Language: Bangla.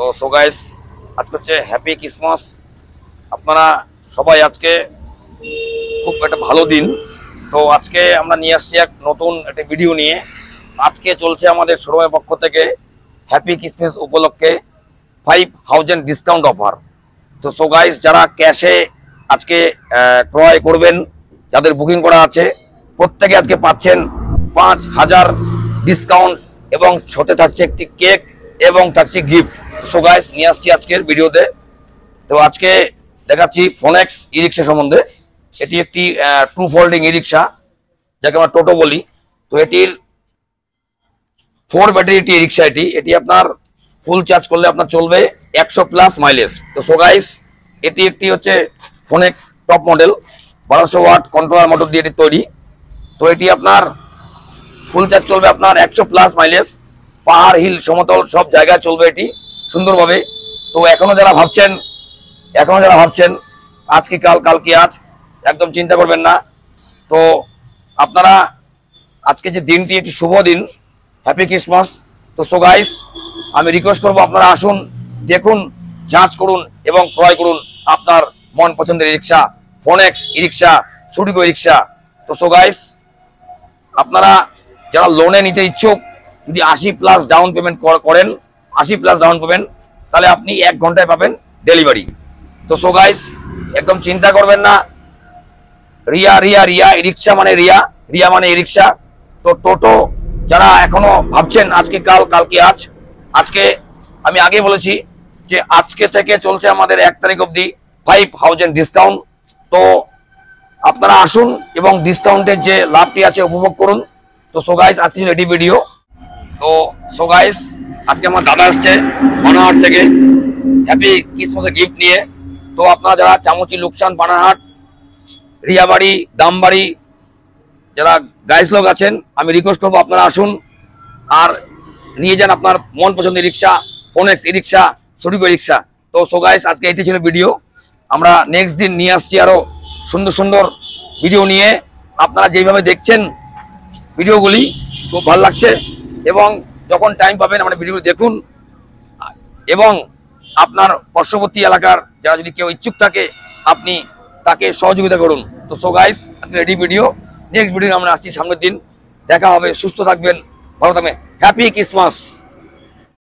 তো সো গাইস আজকে হচ্ছে হ্যাপি ক্রিসমাস। আপনারা সবাই আজকে খুব একটা ভালো দিন। তো আজকে আমরা নিয়ে আসছি এক নতুন একটা ভিডিও নিয়ে। আজকে চলছে আমাদের শোরুমের পক্ষ থেকে হ্যাপি ক্রিসমাস উপলক্ষে 5000 ডিসকাউন্ট অফার। তো সো গাইস যারা ক্যাশে আজকে ক্রয় করবেন, যাদের বুকিং করা আছে, প্রত্যেকে আজকে পাচ্ছেন 5000 ডিসকাউন্ট এবং সাথে থাকছে একটি কেক এবং থাকছে গিফট। সো গাইস নিয়ে আসছি আজকের ভিডিওতে। তো আজকে দেখাচ্ছি ফোনেক্স ই রিক্সা সম্বন্ধে। এটি একটি টু ফোল্ডিং ই রিক্সা, যাকে আমরা টোটো বলি। তো এটির 4 ব্যাটারি ই রিক্সা। এটি আপনার ফুল চার্জ করলে আপনার চলবে 100+ মাইলেজ। তো সো গাইস এটি একটি হচ্ছে ফোনেক্স top model 1200 watt controller motor দিয়ে এটি তৈরি। তো এটি আপনার ফুল চার্জ চলবে আপনার 100+ মাইলেজ, পাহাড় হিল সমতল সব জায়গায় চলবে এটি সুন্দরভাবে। তো এখনো যারা ভাবছেন আজ কি কাল, কাল কি আজ, একদম চিন্তা করবেন না। তো আপনারা আজকে যে দিনটি একটি শুভ দিন, হ্যাপি ক্রিসমাস। তো সো গাইস আমি রিকোয়েস্ট করবো আপনারা আসুন, দেখুন, যাচ করুন এবং ক্রয় করুন আপনার মন পছন্দের রিক্সা, ফোনেক্স ই রিক্সা, সুডিকো ই রিক্সা। তো সো গাইস আপনারা যারা লোনে নিতে ইচ্ছুক, যদি 80+ ডাউন পেমেন্ট করেন, 80+ ডাউন পেমেন্ট, তাহলে আপনি 1 ঘন্টায় পাবেন ডেলিভারি। তো সো গাইস একদম চিন্তা করবেন না। রিয়া ই রিক্সা মানে রিয়া মানে ই রিক্সা। তো টোটো যারা এখনো ভাবছেন আজকে কাল, কাল কি আজ, আজকে আমি আগে বলেছি যে আজকে থেকে চলছে আমাদের 1 তারিখ অবধি 5000 ডিসকাউন্ট। তো আপনারা আসুন এবং ডিসকাউন্টের যে লাভটি আছে উপভোগ করুন। তো সো গাইস আজকে রেডি ভিডিও। তো সো গাইস আজকে আমার দাদা আসছে বানারহাট থেকে হ্যাপি ক্রিসমাসের গিফট নিয়ে। তো আপনারা যারা চামচি, লুকসান, বানারহাট, রিয়াবাড়ি, দামবাড়ি যারা গাইস লোক আছেন, আমি রিকোয়েস্ট করবো আপনারা আসুন আর নিয়ে যান আপনার মন পছন্দের রিক্সা, ফোনেক্স ই রিক্সা, সুডিকো রিক্সা। তো সো গাইস আজকে এটি ছিল ভিডিও। আমরা নেক্সট দিন নিয়ে আসছি আরো সুন্দর সুন্দর ভিডিও নিয়ে। আপনারা যেইভাবে দেখছেন ভিডিওগুলি খুব ভালো লাগছে, এবং যখন টাইম পাবেন আমাদের ভিডিওগুলি দেখুন এবং আপনার পার্শ্ববর্তী এলাকার যারা যদি কেউ ইচ্ছুক থাকে আপনি তাকে সহযোগিতা করুন। তো সো গাইস আজকে রেডি ভিডিও। নেক্সট ভিডিও আমরা আসছি সামনের দিন, দেখা হবে। সুস্থ থাকবেন, ভালো থাকবেন। Happy Christmas.